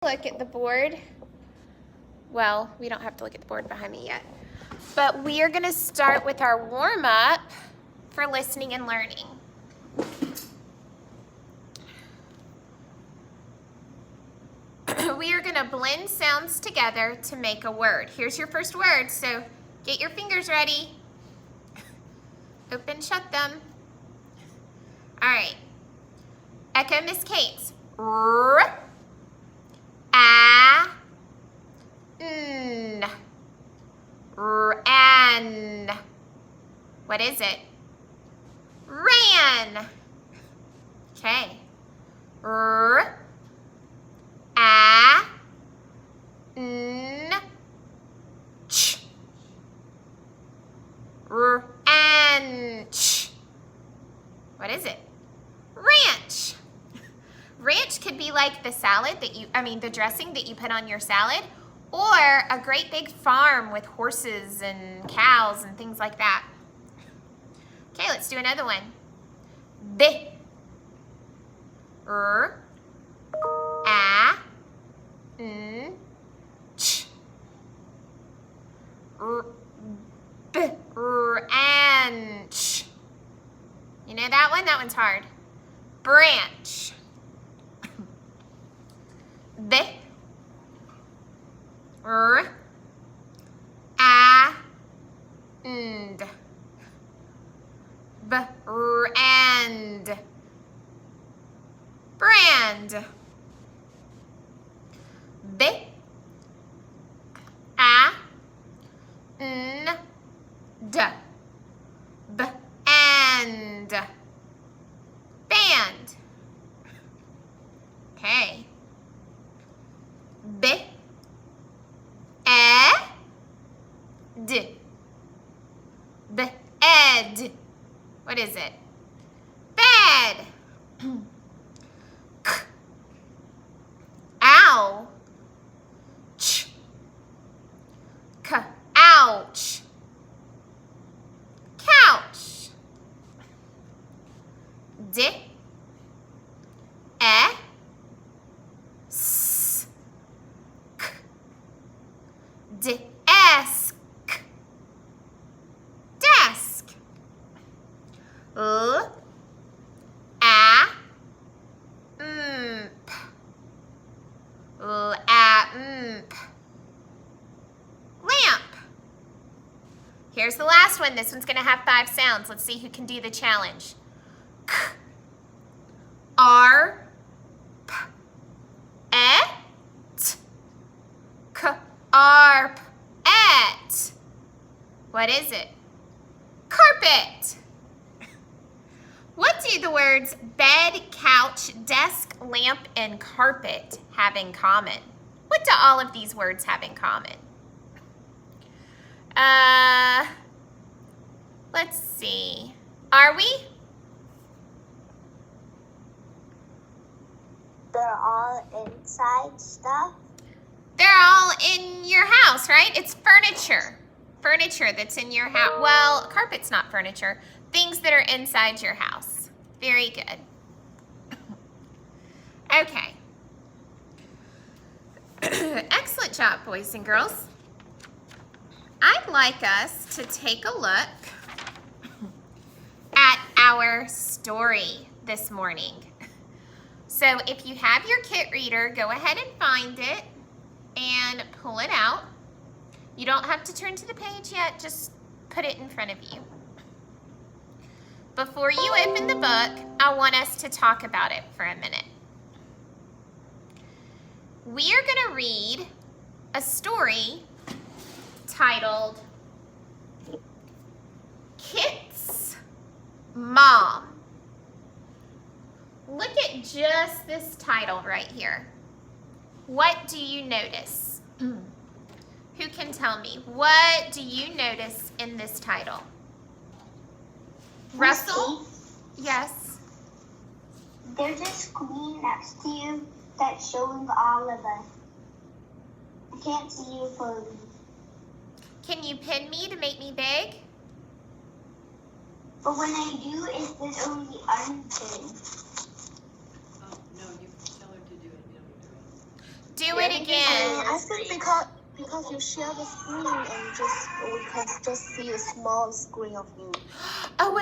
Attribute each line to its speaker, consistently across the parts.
Speaker 1: Look at the board. Well, we don't have to look at the board behind me yet. But we are going to start with our warm-up for listening and learning. We are going to blend sounds together to make a word. Here's your first word, so get your fingers ready. Open, shut them. All right. Echo Miss Kate's. R, a, n, ran. What is it? Ran. Okay. R, a, n, ch. Ranch. What is it? Ranch. Ranch could be like the salad that the dressing that you put on your salad, or a great big farm with horses and cows and things like that. Okay, let's do another one. B, r, a, n, ch. B, ranch. You know that one? That one's hard. Branch. B, r, a, and. Brand. Brand. B, a, n, d. Band. Band. Okay. B, e, d. Bed. What is it? Bed. K, ow. Ch, k, ouch. Couch. D, e, s, k. Desk. Desk. L, a, m, p. L, a, m, p. Lamp. Here's the last one. This one's going to have 5 sounds. Let's see who can do the challenge. K, R, P, E, T. K, R, P, et. What is it? Carpet. What do the words bed, couch, desk, lamp, and carpet have in common? What do all of these words have in common? Let's see. Are we?
Speaker 2: They're all inside stuff.
Speaker 1: They're all in your house, right? It's furniture. Furniture that's in your house. Well, carpet's not furniture. Things that are inside your house. Very good. Okay. Excellent job, boys and girls. I'd like us to take a look at our story this morning. So if you have your kit reader, go ahead and find it and pull it out. You don't have to turn to the page yet, just put it in front of you. Before you open the book, I want us to talk about it for a minute. We are going to read a story titled Kit's Mom. Look at just this title right here. What do you notice? Who can tell me? What do you notice in this title? Russell? Yes.
Speaker 2: There's a screen next to you that's showing all of us. I can't see you fully.
Speaker 1: Can you pin me to make me big?
Speaker 2: But when I do, is this only unpin?
Speaker 3: Oh, no, you tell her to do it. You don't need to do it.
Speaker 1: Do it again.
Speaker 3: I think because you share the screen and we can just see a small screen of you.
Speaker 1: Oh,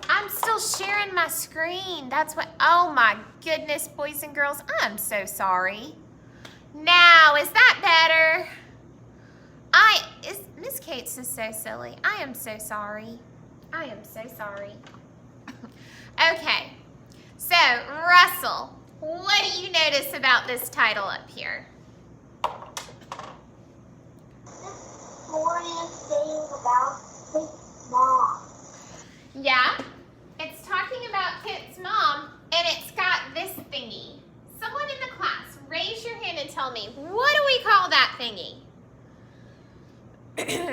Speaker 1: I'm still sharing my screen. That's what, oh my goodness, boys and girls, I'm so sorry. Now, is that better? Miss Kate's is so silly. I am so sorry. I am so sorry. Okay, so Russell, what do you notice about this title up here?
Speaker 2: Morning saying about his mom.
Speaker 1: Yeah, it's talking about Kit's mom, and it's got this thingy. Someone in the class, raise your hand and tell me, what do we call that thingy?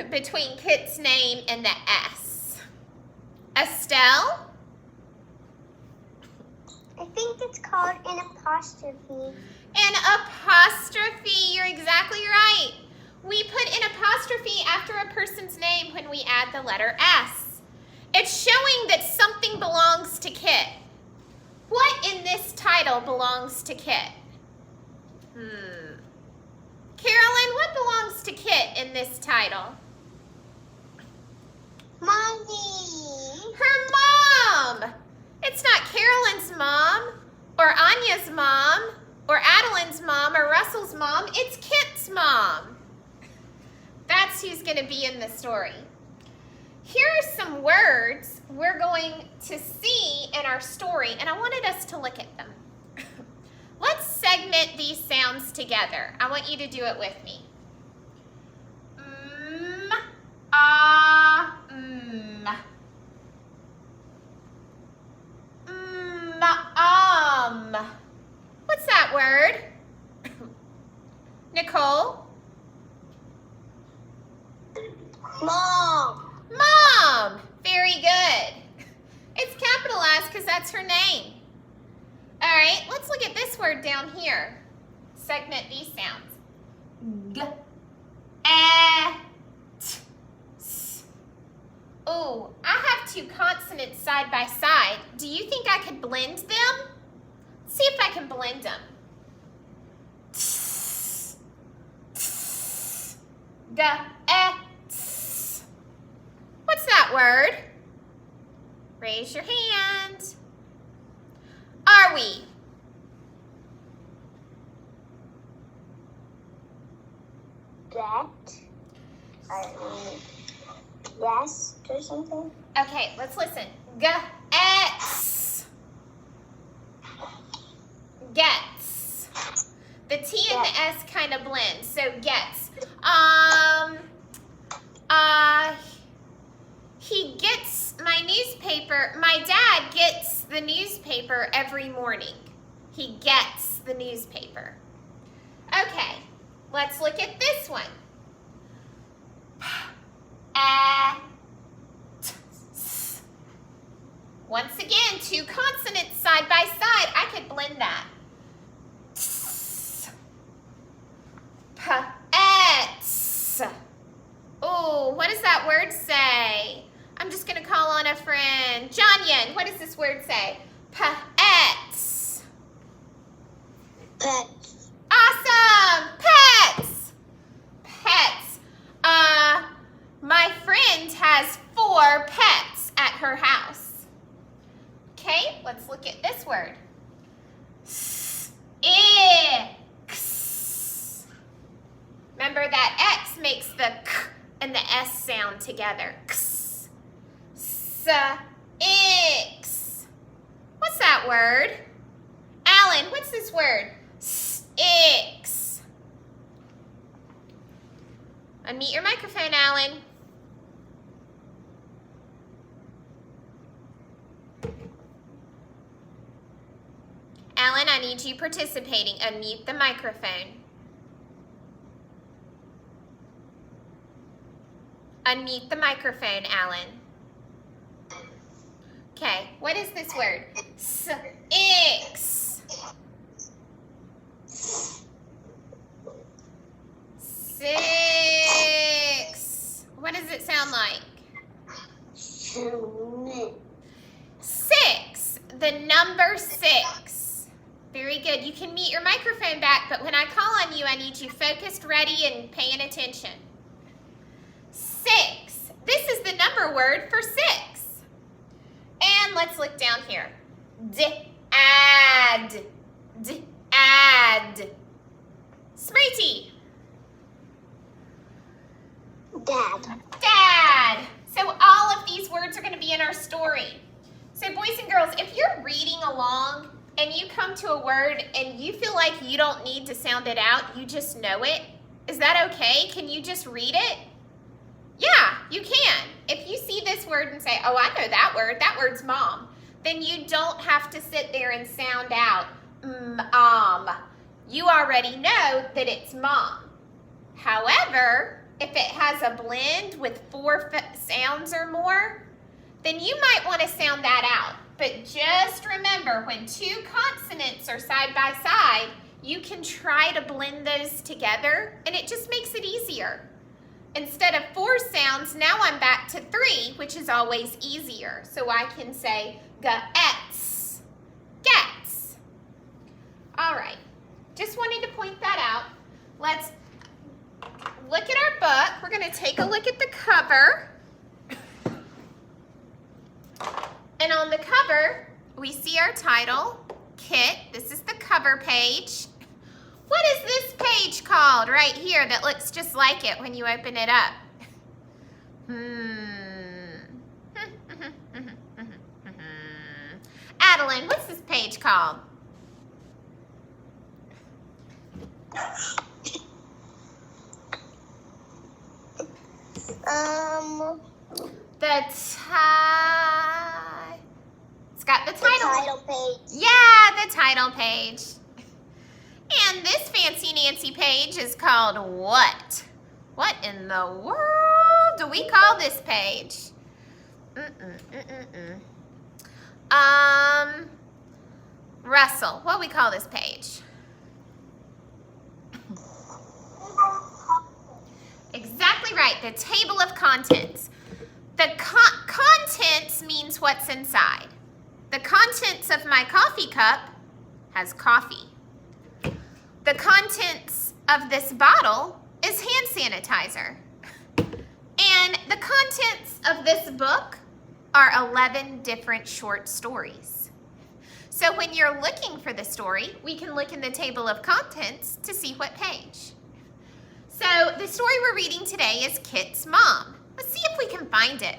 Speaker 1: Between Kit's name and the S. Estelle?
Speaker 2: I think it's called an apostrophe.
Speaker 1: An apostrophe, you're exactly right. We put an apostrophe after a person's name when we add the letter S. It's showing that something belongs to Kit. What in this title belongs to Kit? Carolyn, what belongs to Kit in this title?
Speaker 2: Mommy.
Speaker 1: Her mom. It's not Carolyn's mom, or Anya's mom, or Adeline's mom, or Russell's mom. It's Kit's mom. That's who's going to be in the story. Here are some words we're going to see in our story, and I wanted us to look at them. Let's segment these sounds together. I want you to do it with me. What's that word? Nicole?
Speaker 2: Mom.
Speaker 1: Mom. Very good. It's capitalized because that's her name. All right, let's look at this word down here. Segment these sounds. G, t, s. Oh, I have two consonants side by side. Do you think I could blend them? Let's see if I can blend them. Tss, tss. G, tss. What's that word? Raise your hand. Are we?
Speaker 2: Yes, or something.
Speaker 1: Okay, let's listen. Gets. Gets. The T and the S kind of blend, so gets. He gets my newspaper. My dad gets the newspaper every morning. He gets the newspaper. Okay, let's look at this one. Once again, two consonants side by side. I could blend that. Pets. Oh, what does that word say? I'm just going to call on a friend. John Yen, what does this word say? Pets.
Speaker 2: Pets.
Speaker 1: Awesome. Pets. Pets. My friend has 4 pets at her house. Okay, let's look at this word. X. Remember that X makes the K and the S sound together. X. X. What's that word? Alan, what's this word? X. Unmute your microphone, Alan. Alan, I need you participating. Unmute the microphone. Unmute the microphone, Alan. Okay, what is this word? X. Six. What does it sound like?
Speaker 2: 6.
Speaker 1: 6. The number 6. Very good. You can mute your microphone back, but when I call on you, I need you focused, ready, and paying attention. 6. This is the number word for 6. And let's look down here. Add. Add. Smriti.
Speaker 3: Dad.
Speaker 1: Dad. So all of these words are going to be in our story. So boys and girls, if you're reading along and you come to a word and you feel like you don't need to sound it out, you just know it, is that okay? Can you just read it? Yeah, you can. If you see this word and say, oh, I know that word's mom, then you don't have to sit there and sound out, You already know that it's mom. However, if it has a blend with 4 sounds or more, then you might want to sound that out. But just remember, when 2 consonants are side by side, you can try to blend those together, and it just makes it easier. Instead of 4 sounds, now I'm back to 3, which is always easier. So I can say gets, gets. All right, just wanted to point that out. Let's look at our book. We're going to take a look at the cover. And on the cover, we see our title, Kit. This is the cover page. What is this page called right here that looks just like it when you open it up? Adeline, what's this page called? It's got the title.
Speaker 3: The title page.
Speaker 1: Yeah, the title page. And this fancy Nancy page is called what? What in the world do we call this page? Russell, what do we call this page? Exactly right, the table of contents. The contents means what's inside. The contents of my coffee cup has coffee. The contents of this bottle is hand sanitizer. And the contents of this book are 11 different short stories. So when you're looking for the story, we can look in the table of contents to see what page. So the story we're reading today is Kit's Mom. Let's see if we can find it.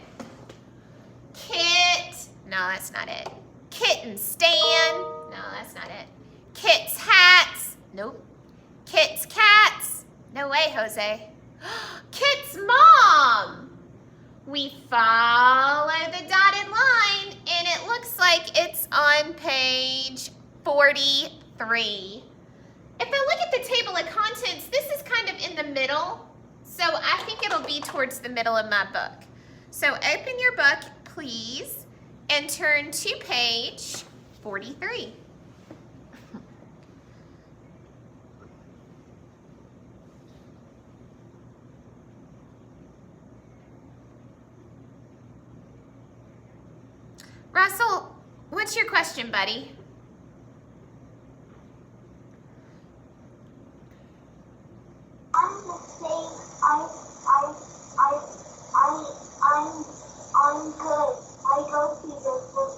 Speaker 1: Kit, no, that's not it. Kit and Stan, no, that's not it. Kit's hats, nope. Kit's cats, no way, Jose. Kit's mom. We follow the dotted line and it looks like it's on page 43. If I look at the table of contents, this is kind of in the middle, so I think it'll be towards the middle of my book. So open your book, please, and turn to page 43. Russell, what's your question, buddy?
Speaker 2: I'm good. I go to the book.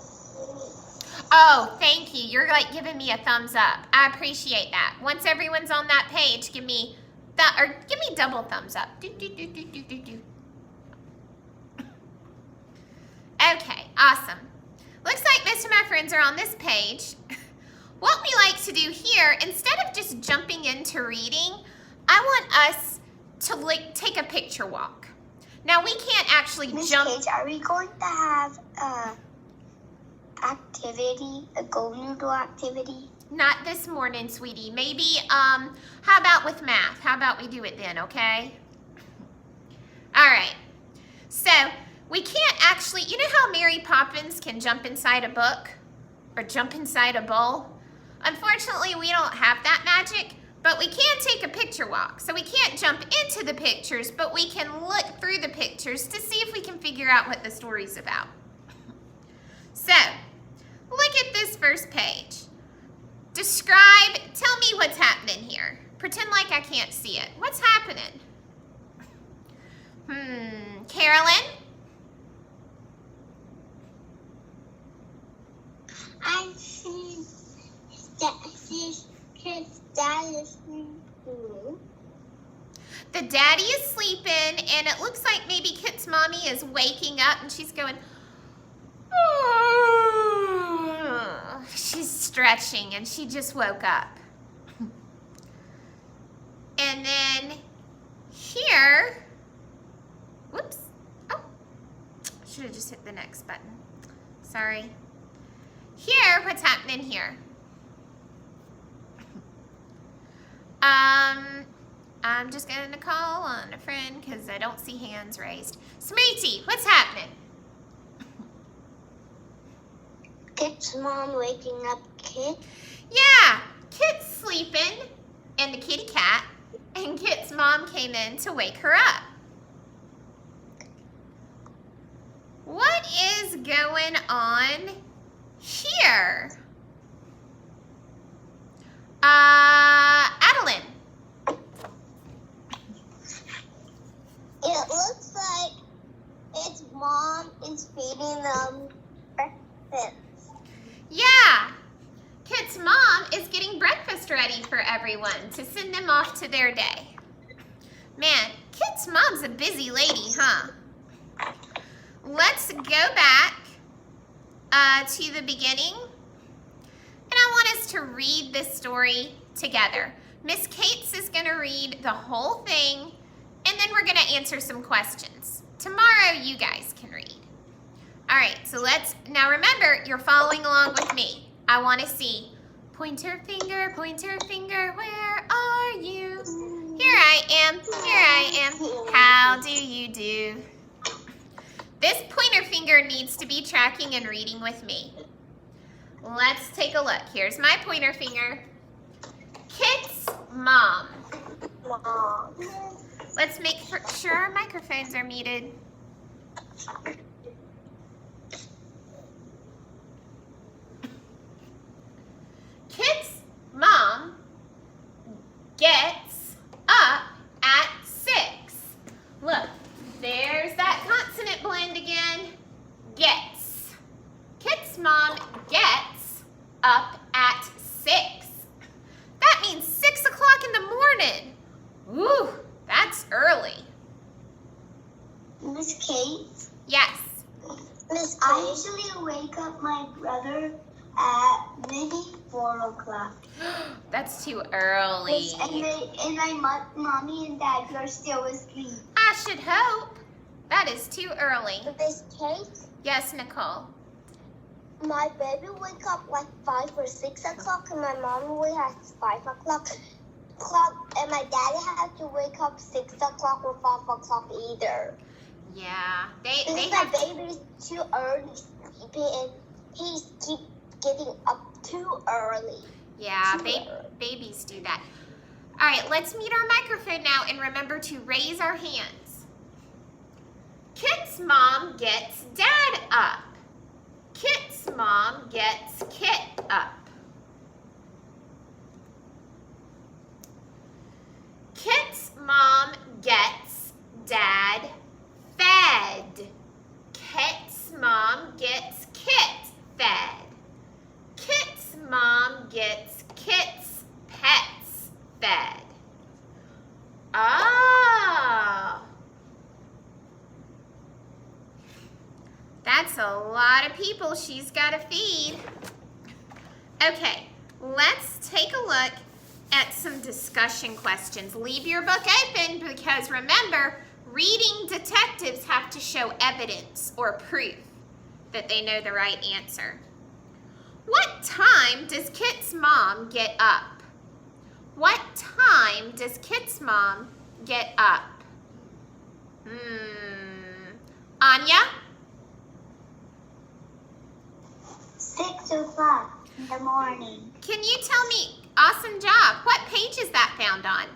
Speaker 1: Oh, thank you. You're like giving me a thumbs up. I appreciate that. Once everyone's on that page, give me double thumbs up. Do, do, do, do, do, do, do. Okay, awesome. Looks like most of my friends are on this page. What we like to do here, instead of just jumping into reading, I want us to take a picture walk. Now we can't actually
Speaker 3: Miss
Speaker 1: jump.
Speaker 3: Paige, are we going to have activity, a Go Noodle activity?
Speaker 1: Not this morning, sweetie. Maybe, how about with math? How about we do it then, okay? All right. So, we can't actually, you know how Mary Poppins can jump inside a book? Or jump inside a bowl? Unfortunately, we don't have that magic, but we can take a picture walk. So we can't jump into the pictures, but we can look through the pictures to see if we can figure out what the story's about. So, look at this first page. Tell me what's happening here. Pretend like I can't see it. What's happening? Carolyn?
Speaker 2: I see that his dad is sleeping.
Speaker 1: The daddy is sleeping, and it looks like maybe Kit's mommy is waking up, and she's going, oh. She's stretching, and she just woke up. And then here, whoops, oh, should have just hit the next button. Sorry. Here, what's happening here? I'm just going to call on a friend because I don't see hands raised. Smeety, what's happening?
Speaker 2: Kit's mom waking up Kit.
Speaker 1: Yeah, Kit's sleeping and the kitty cat, and Kit's mom came in to wake her up. What is going on here? Adeline.
Speaker 2: It looks like its mom is feeding them breakfast.
Speaker 1: Yeah, Kit's mom is getting breakfast ready for everyone to send them off to their day. Man, Kit's mom's a busy lady, huh? Let's go back to the beginning. And I want us to read this story together. Miss Kates is going to read the whole thing, and then we're going to answer some questions. Tomorrow, you guys can read. All right, so now remember, you're following along with me. I want to see pointer finger, where are you? Here I am, how do you do? This pointer finger needs to be tracking and reading with me. Let's take a look. Here's my pointer finger. Kit's mom.
Speaker 2: Mom.
Speaker 1: Let's make sure our microphones are muted. Kit's mom gets up at 6. Look, there's that consonant blend again. Gets. Kit's mom gets up at 6. That means 6 o'clock in the morning. Woo, that's early.
Speaker 2: Miss Kate?
Speaker 1: Yes.
Speaker 2: Miss Kate? I usually wake up my brother at maybe 4 o'clock.
Speaker 1: That's too early.
Speaker 2: And my mommy and daddy are still asleep.
Speaker 1: I should hope. That is too early.
Speaker 3: Miss Kate,
Speaker 1: Yes, Nicole.
Speaker 3: my baby wake up like 5 or 6 o'clock, and my mom wake up at 5 o'clock. And my daddy had to wake up 6 o'clock or 5 o'clock either.
Speaker 1: Yeah, they
Speaker 3: Because
Speaker 1: have
Speaker 3: my baby's too early sleeping, and he keep getting up too early.
Speaker 1: Yeah,
Speaker 3: Too early.
Speaker 1: babies do that. All right, let's mute our microphone now and remember to raise our hands. Kit's mom gets dad up. Kit's mom gets Kit up. Kit's mom gets dad fed. Kit's mom gets Kit fed. Kit's mom gets Kit's pets fed. Ah. That's a lot of people she's got to feed. Okay, let's take a look at some discussion questions. Leave your book open because remember, reading detectives have to show evidence or proof that they know the right answer. What time does Kit's mom get up? What time does Kit's mom get up? Anya?
Speaker 2: 6 o'clock in the morning.
Speaker 1: Can you tell me, awesome job, what page is that found on?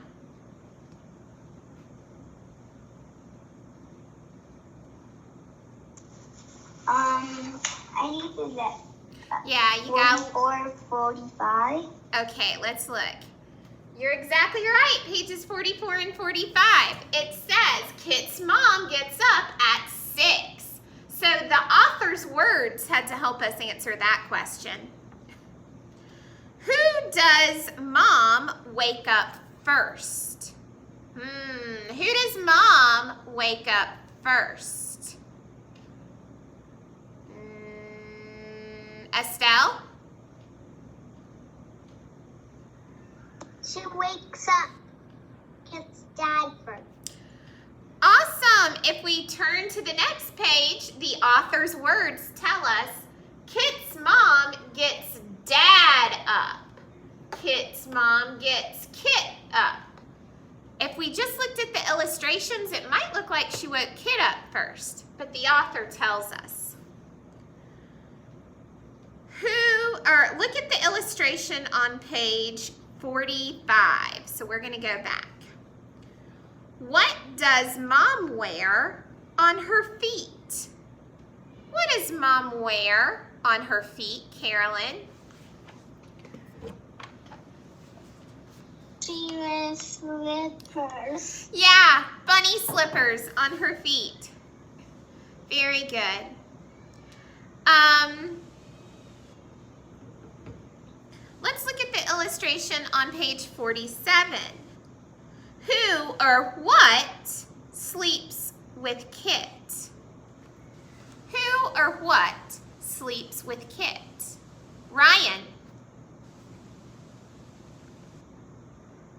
Speaker 2: I need to let.
Speaker 1: Yeah, you got
Speaker 2: 44, 45.
Speaker 1: Okay, let's look. You're exactly right, pages 44 and 45. It says, Kit's mom gets up at 6. So the author's words had to help us answer that question. Who does mom wake up first? Who does mom wake up first? Estelle?
Speaker 3: She wakes up Kit's dad first.
Speaker 1: Awesome! If we turn to the next page, the author's words tell us Kit's mom gets dad up. Kit's mom gets Kit up. If we just looked at the illustrations, it might look like she woke Kit up first, but the author tells us. Look at the illustration on page 45. So we're going to go back. What does mom wear on her feet? What does mom wear on her feet, Carolyn?
Speaker 3: She wears slippers.
Speaker 1: Yeah, bunny slippers on her feet. Very good. Let's look at the illustration on page 47. Who or what sleeps with Kit? Who or what sleeps with Kit? Ryan.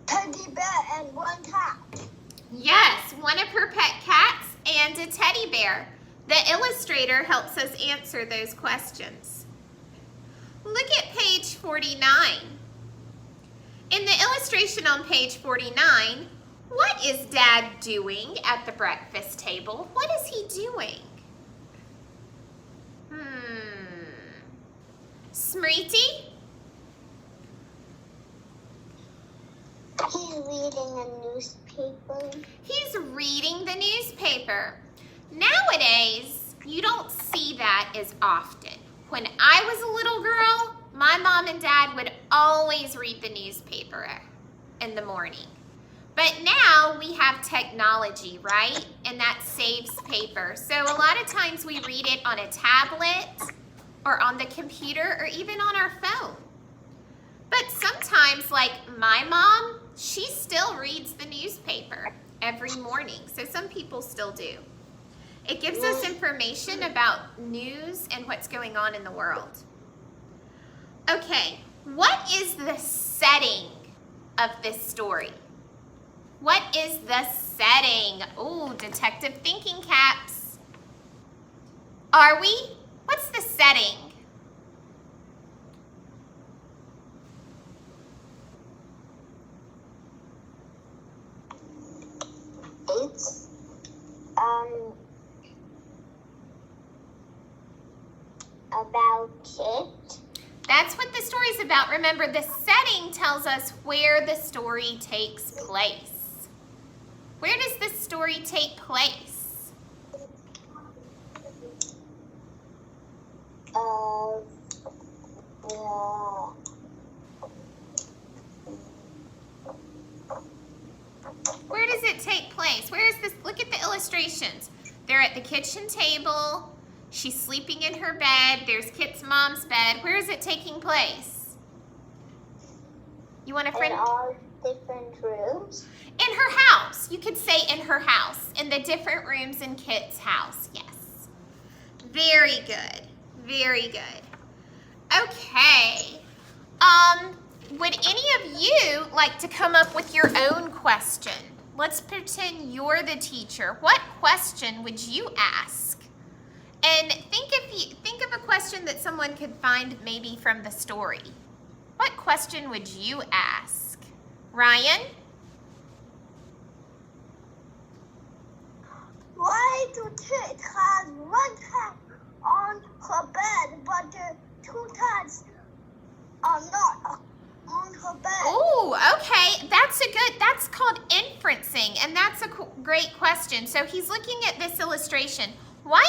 Speaker 3: Teddy bear and one cat.
Speaker 1: Yes, one of her pet cats and a teddy bear. The illustrator helps us answer those questions. Look at page 49. In the illustration on page 49, what is Dad doing at the breakfast table? What is he doing? Smriti?
Speaker 3: He's reading a newspaper.
Speaker 1: He's reading the newspaper. Nowadays, you don't see that as often. When I was a little girl, my mom and dad would always read the newspaper in the morning. But now we have technology, right? And that saves paper. So a lot of times we read it on a tablet or on the computer or even on our phone. But sometimes, like my mom, she still reads the newspaper every morning. So some people still do. It gives us information about news and what's going on in the world. Okay, what is the setting of this story? What is the setting? Oh, detective thinking caps. Are we? What's the setting?
Speaker 3: It's about Kit.
Speaker 1: That's what the story's about. Remember, the setting tells us where the story takes place. Where does this story take place? Where does it take place? Where is this? Look at the illustrations. They're at the kitchen table. She's sleeping in her bed. There's Kit's mom's bed. Where is it taking place? You want a friend?
Speaker 3: In all different rooms.
Speaker 1: In her house. You could say in her house. In the different rooms in Kit's house. Yes. Very good. Very good. Okay. Would any of you like to come up with your own question? Let's pretend you're the teacher. What question would you ask? And think of a question that someone could find maybe from the story. What question would you ask? Ryan?
Speaker 3: Why do Kit have one hat on her bed, but the two hats are not on her bed?
Speaker 1: Oh, okay. That's called inferencing, and that's a great question. So he's looking at this illustration. Why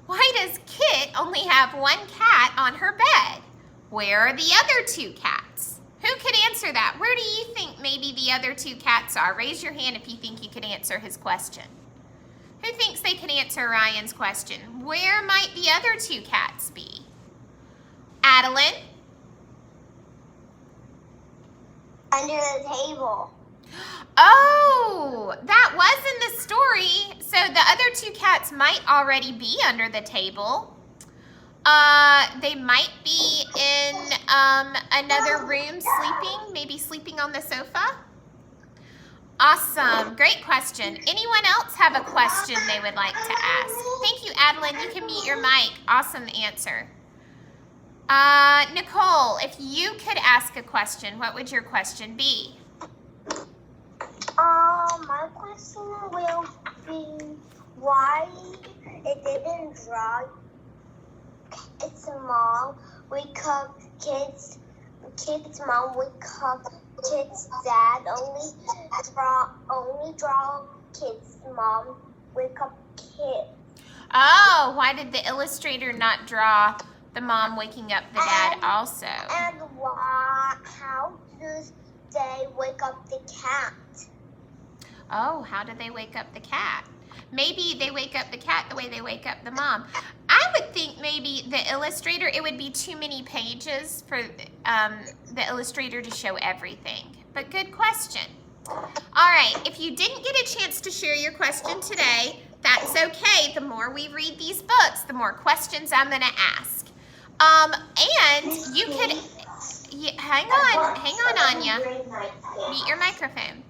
Speaker 1: Why does Kit only have one cat on her bed? Where are the other 2 cats? Who could answer that? Where do you think maybe the other 2 cats are? Raise your hand if you think you could answer his question. Who thinks they can answer Ryan's question? Where might the other 2 cats be? Adeline?
Speaker 3: Under the table.
Speaker 1: Oh, that was in the story. So the other 2 cats might already be under the table. They might be in another room sleeping, maybe sleeping on the sofa. Awesome, great question. Anyone else have a question they would like to ask? Thank you, Adeline. You can mute your mic. Awesome answer. Nicole, if you could ask a question, what would your question be?
Speaker 3: My question will be why it didn't draw its mom wake up Kit's mom wake up Kit's dad, only draw Kit's mom wake up Kit.
Speaker 1: Oh, why did the illustrator not draw the mom waking up the dad also?
Speaker 3: And how do they wake up the cat?
Speaker 1: Oh, how do they wake up the cat? Maybe they wake up the cat the way they wake up the mom. I would think maybe the illustrator, it would be too many pages for the illustrator to show everything. But good question. All right, if you didn't get a chance to share your question today, that's okay. The more we read these books, the more questions I'm going to ask. And you could, hang on, Anya. Mute your microphone.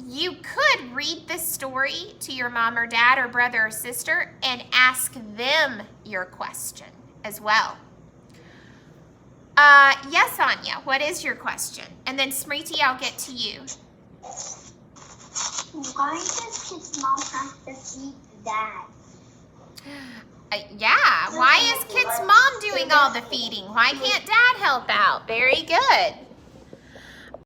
Speaker 1: You could read this story to your mom or dad or brother or sister and ask them your question as well. Yes, Anya, what is your question? And then Smriti, I'll get to you.
Speaker 2: Why does Kit's mom have to feed dad?
Speaker 1: Yeah, why is Kit's mom doing all the feeding? Why can't dad help out? Very good.